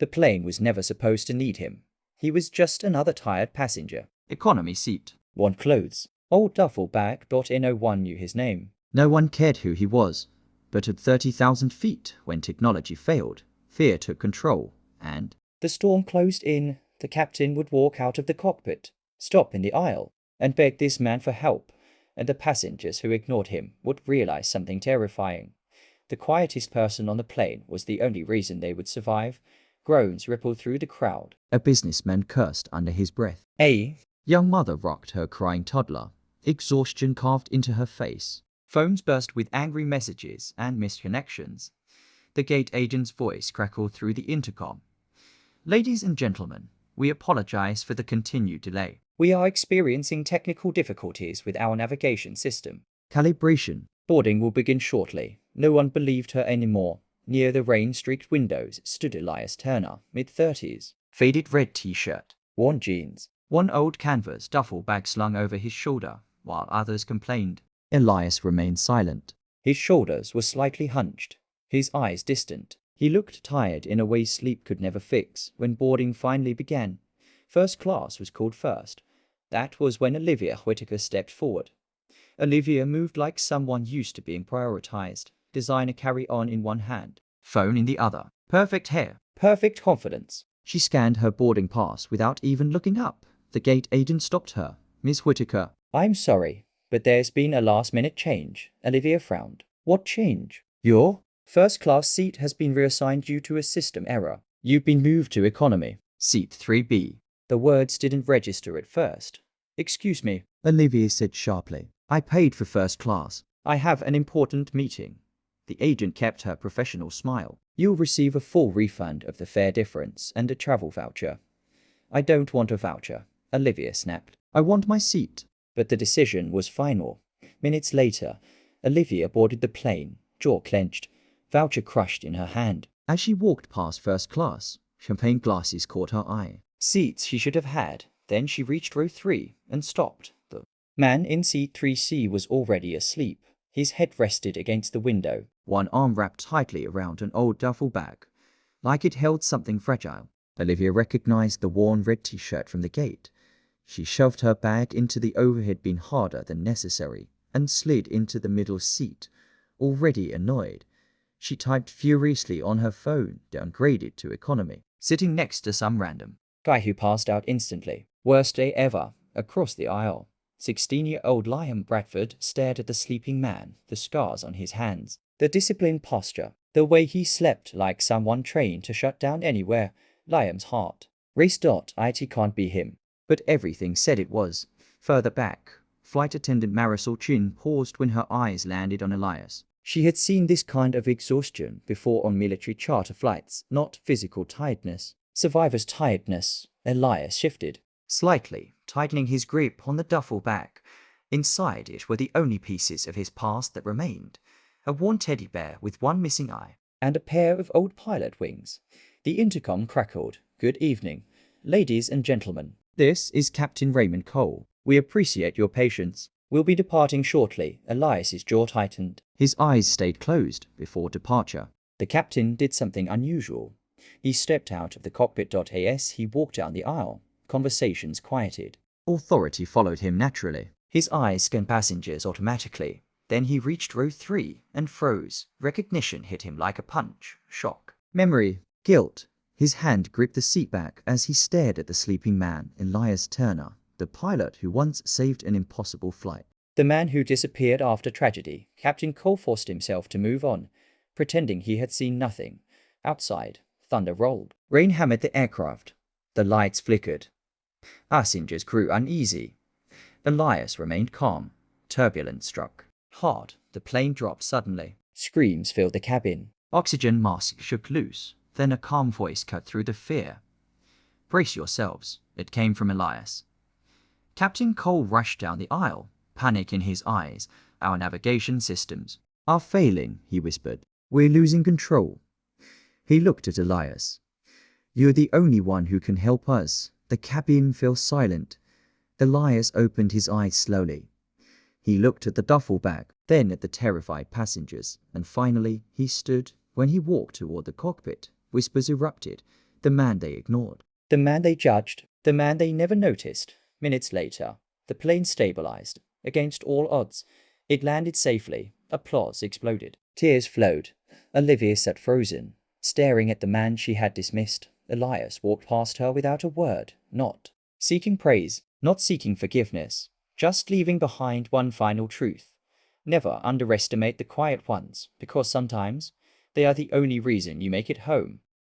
The plane was never supposed to need him. He was just another tired passenger. Economy seat. Want clothes? Old duffel bag. No one knew his name. No one cared who he was. But at 30,000 feet, when technology failed, fear took control, and the storm closed in. The captain would walk out of the cockpit, stop in the aisle, and beg this man for help, and the passengers who ignored him would realize something terrifying. The quietest person on the plane was the only reason they would survive. Groans rippled through the crowd. A businessman cursed under his breath. A young mother rocked her crying toddler. Exhaustion carved into her face. Phones burst with angry messages and missed connections. The gate agent's voice crackled through the intercom. Ladies and gentlemen, we apologize for the continued delay. We are experiencing technical difficulties with our navigation system. Calibration. Boarding will begin shortly. No one believed her anymore. Near the rain-streaked windows stood Elias Turner, mid-30s. Faded red t-shirt. Worn jeans. One old canvas duffel bag slung over his shoulder, while others complained. Elias remained silent. His shoulders were slightly hunched, his eyes distant. He looked tired in a way sleep could never fix. When boarding finally began, first class was called first. That was when Olivia Whitaker stepped forward. Olivia moved like someone used to being prioritized. Designer carry-on in one hand, phone in the other. Perfect hair. Perfect confidence. She scanned her boarding pass without even looking up. The gate agent stopped her. Miss Whitaker. I'm sorry, but there's been a last-minute change. Olivia frowned. What change? Your first-class seat has been reassigned due to a system error. You've been moved to economy. Seat 3B. The words didn't register at first. Excuse me, Olivia said sharply. I paid for first class. I have an important meeting. The agent kept her professional smile. You'll receive a full refund of the fare difference and a travel voucher. I don't want a voucher, Olivia snapped. I want my seat. But the decision was final. Minutes later, Olivia boarded the plane, jaw clenched, voucher crushed in her hand. As she walked past first class, champagne glasses caught her eye. Seats she should have had. Then she reached row 3 and stopped. The man in seat 3C was already asleep. His head rested against the window, one arm wrapped tightly around an old duffel bag, like it held something fragile. Olivia recognized the worn red t-shirt from the gate. She shoved her bag into the overhead bin harder than necessary and slid into the middle seat. Already annoyed, she typed furiously on her phone, downgraded to economy, sitting next to some random guy who passed out instantly. Worst day ever. Across the aisle, 16-year-old Liam Bradford stared at the sleeping man, the scars on his hands, the disciplined posture, the way he slept like someone trained to shut down anywhere. Liam's heart raced. It can't be him. But everything said it was. Further back, flight attendant Marisol Chin paused when her eyes landed on Elias. She had seen this kind of exhaustion before on military charter flights, not physical tiredness. Survivor's tiredness. Elias shifted slightly, tightening his grip on the duffel bag. Inside it were the only pieces of his past that remained. A worn teddy bear with one missing eye. And a pair of old pilot wings. The intercom crackled. Good evening, ladies and gentlemen. This is Captain Raymond Cole. We appreciate your patience. We'll be departing shortly. Elias's jaw tightened. His eyes stayed closed before departure. The captain did something unusual. He stepped out of the cockpit. As he walked down the aisle, conversations quieted. Authority followed him naturally. His eyes scanned passengers automatically. Then he reached row 3 and froze. Recognition hit him like a punch. Shock. Memory. Guilt. His hand gripped the seat back as he stared at the sleeping man, Elias Turner, the pilot who once saved an impossible flight. The man who disappeared after tragedy. Captain Cole forced himself to move on, pretending he had seen nothing. Outside, thunder rolled. Rain hammered the aircraft. The lights flickered. Passengers grew uneasy. Elias remained calm. Turbulence struck. Hard, the plane dropped suddenly. Screams filled the cabin. Oxygen masks shook loose. Then a calm voice cut through the fear. Brace yourselves. It came from Elias. Captain Cole rushed down the aisle, panic in his eyes. Our navigation systems are failing, he whispered. We're losing control. He looked at Elias. You're the only one who can help us. The cabin fell silent. Elias opened his eyes slowly. He looked at the duffel bag, then at the terrified passengers, and finally he stood. When he walked toward the cockpit, whispers erupted. The man they ignored. The man they judged. The man they never noticed. Minutes later, the plane stabilized. Against all odds, it landed safely. Applause exploded. Tears flowed. Olivia sat frozen, staring at the man she had dismissed. Elias walked past her without a word, not seeking praise, not seeking forgiveness, just leaving behind one final truth. Never underestimate the quiet ones, because sometimes they are the only reason you make it home.